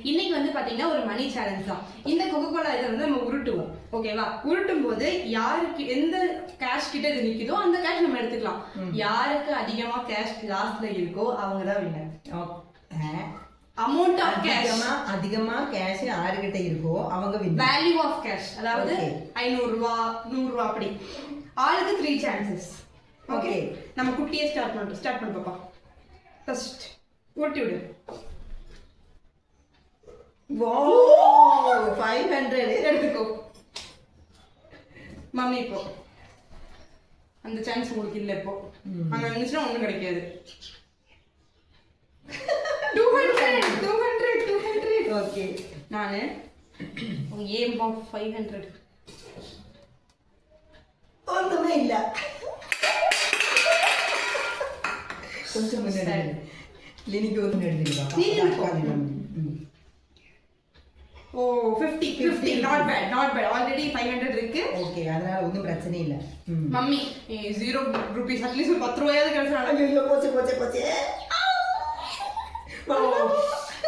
இன்னைக்கு வந்து பாத்தீங்கன்னா ஒரு மணி சேலஞ்ச் தான். இந்த கொக்கோகோலா இதை வந்து நம்ம உருட்டுவோம். ஓகேவா? உருட்டும் போது யாருக்கு எந்த கேஷ் கிட்ட இது நிக்குதோ அந்த கேஷ் நம்ம எடுத்துக்கலாம். யாருக்கு அதிகமா கேஷ் லாஸ்ட்ல இருக்கோ அவங்க தான் வின்னர். அமௌண்ட் ஆஃப் கேஷ் அதிகமா கேஷ் யாருக்கிட்ட இருக்கோ அவங்க வின். வேல்யூ ஆஃப் கேஷ் அதாவது 500 ரூபாய் 100 ரூபாய் அப்படி. ஆளுக்கு 3 சான்சஸ். ஓகே நம்ம குட்டியே ஸ்டார்ட் பண்ணு பாப்பா. ஃபர்ஸ்ட் ஓட்டி விடு. வாவ் 500 எடுத்துக்கோ மம்மி. இப்போ அந்த சான்ஸ் உங்களுக்கு இல்ல. இப்போ அங்க இருந்துச்சுன்னா ஒண்ணும் கிடைக்காது. 200 ஓகே நானு ஏம் ஆஃப் 500 ஒண்ணுமே இல்ல. கொஞ்சம் முன்னாடி லினிக்கு ஒன்று எடுத்துக்கலாம். ஓ 50 நாட் பேட் ஆல்ரெடி 500 இருக்கு. ஓகே அதனால ஒன்றும் பிரச்சனை இல்லை. மம்மி 0 ரூபீஸ் அட்லீஸ்ட் 10 ரூபாயாவது கிடைச்சாலும். ஐயோ போச்சு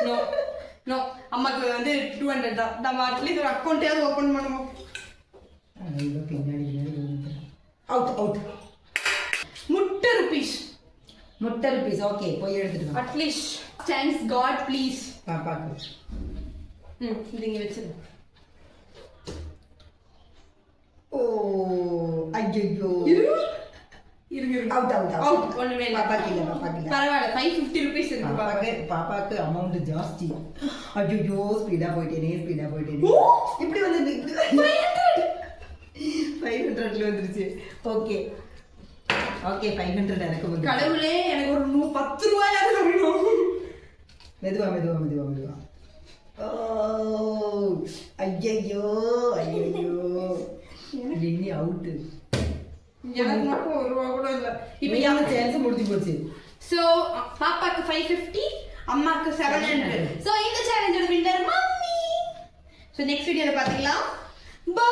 நோ நோ அம்மாக்கு வந்து 200 தான். நம்ம அட்லீஸ்ட் ஒரு அக்கௌண்ட்டையாவது ஓபன் பண்ணுவோம். பின்னாடி அவுட் முட்டை ரூபீஸ் ஓகே போய் எடுத்துட்டு அட்லீஸ்ட் தேங்க்ஸ் காட் ப்ளீஸ். பாப்பாக்கு இங்க வச்சிரு. ஓ ஐயோ இருங்க அவுட் ஒண்ணுமே இல்ல. பாப்பாக்கு இல்ல பரவாயில்ல 550 ரூபீஸ் இருக்கு. பாப்பாக்கு அமௌண்ட் ஜாஸ்தி. ஐயோ ஸ்பீடா போயிட்டேனே இப்படி வந்து 500ல வந்துருச்சு. ஓகே 500 எனக்கு வந்து. கடவுளே எனக்கு ஒரு 10 ரூபாயாவது வரணும். மெதுவா ஓ ஐயோ லினி அவுட். எனக்கு மட்டும் 1 ரூபாய் கூட இல்ல. இப்போ யார சான்ஸ் முடிஞ்சு போச்சு. சோ பாப்பாக்கு 550 அம்மாக்கு 700. சோ இந்த சேலஞ்சோட வின்னர் மம்மி. சோ நெக்ஸ்ட் வீடியோல பாத்தீங்களா. பை.